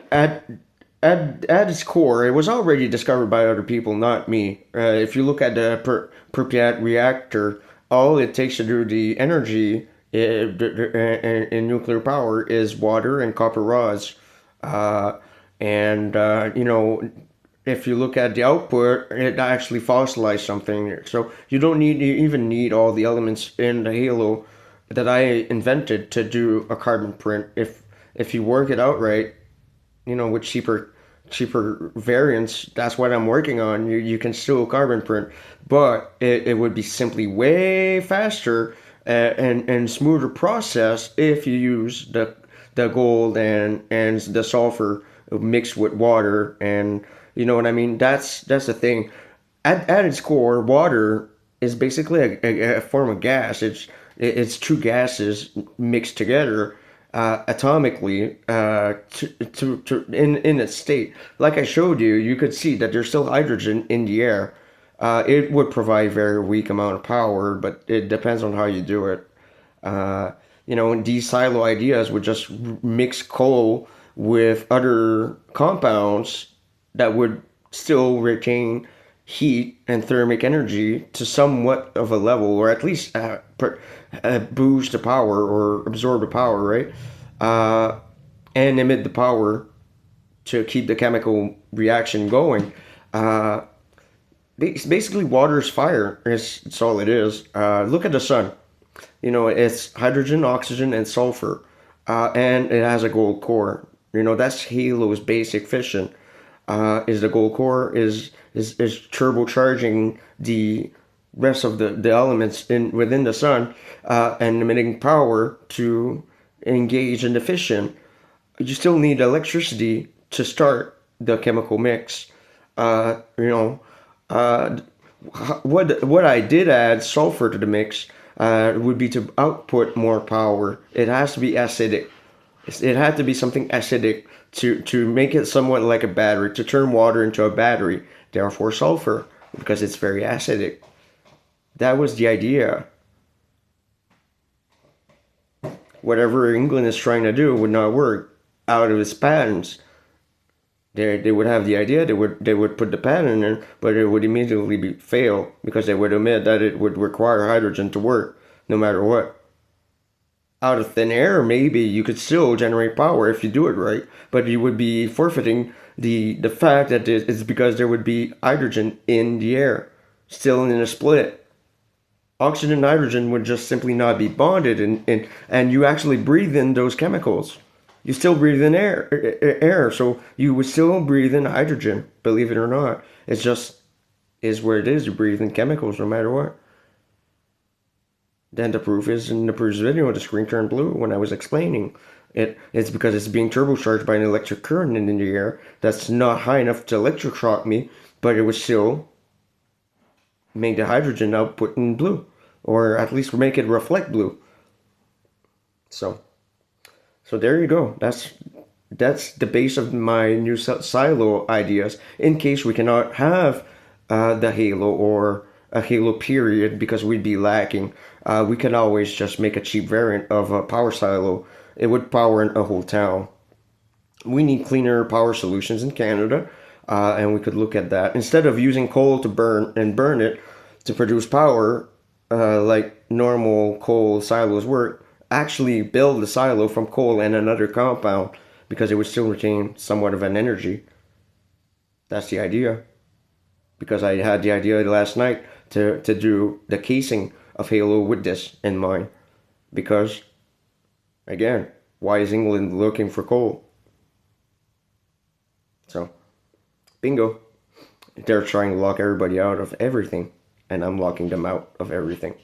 At at its core, it was already discovered by other people, not me. If you look at the Pripyat reactor, all it takes to do the energy in nuclear power is water and copper rods. Uh, and you know, if you look at the output, it actually fossilized something. So you don't even need all the elements in the halo that I invented to do a carbon print. If you work it out right, with cheaper variants, that's what I'm working on. You can still carbon print, but it would be simply way faster and smoother process if you use the gold and the sulfur mixed with water. And you know what I mean. That's the thing. At its core, water is basically a form of gas. It's two gases mixed together atomically in its state. Like I showed you, you could see that there's still hydrogen in the air. It would provide very weak amount of power, but it depends on how you do it. Uh, these silo ideas would just mix coal with other compounds that would still retain heat and thermic energy to somewhat of a level, or at least boost the power or absorb the power, right? Uh, and emit the power to keep the chemical reaction going. Uh, Basically, water is fire. It's all it is. Look at the sun. It's hydrogen, oxygen, and sulfur, and it has a gold core. That's Halo's basic fission. Is the gold core is turbocharging the rest of the elements in within the sun and emitting power to engage in the fission. You still need electricity to start the chemical mix. Uh, you know, uh, what I did add sulfur to the mix would be to output more power. It has to be acidic. It had to be something acidic to make it somewhat like a battery, to turn water into a battery. Therefore, sulfur, because it's very acidic. That was the idea. Whatever England is trying to do would not work out of its patents. They would have the idea, they would put the patent in, but it would immediately fail because they would admit that it would require hydrogen to work no matter what. Out of thin air, maybe you could still generate power if you do it right, but you would be forfeiting the fact that it's because there would be hydrogen in the air, still in a split. Oxygen and hydrogen would just simply not be bonded, and you actually breathe in those chemicals. You still breathe in air, so you would still breathe in hydrogen, believe it or not. It's just is where it is. You breathe in chemicals no matter what. Then the proof is in the previous video, the screen turned blue when I was explaining. It's because it's being turbocharged by an electric current in the air that's not high enough to electric shock me, but it would still make the hydrogen output in blue, or at least make it reflect blue. So, so there you go. That's the base of my new silo ideas. In case we cannot have the halo or a halo period because we'd be lacking, we can always just make a cheap variant of a power silo. It would power a whole town. We need cleaner power solutions in Canada, and we could look at that instead of using coal to burn it to produce power, like normal coal silos work. Actually, build the silo from coal and another compound because it would still retain somewhat of an energy. That's the idea. Because I had the idea last night to do the casing of Halo with this in mind. Because, again, why is England looking for coal? So, bingo. They're trying to lock everybody out of everything, and I'm locking them out of everything.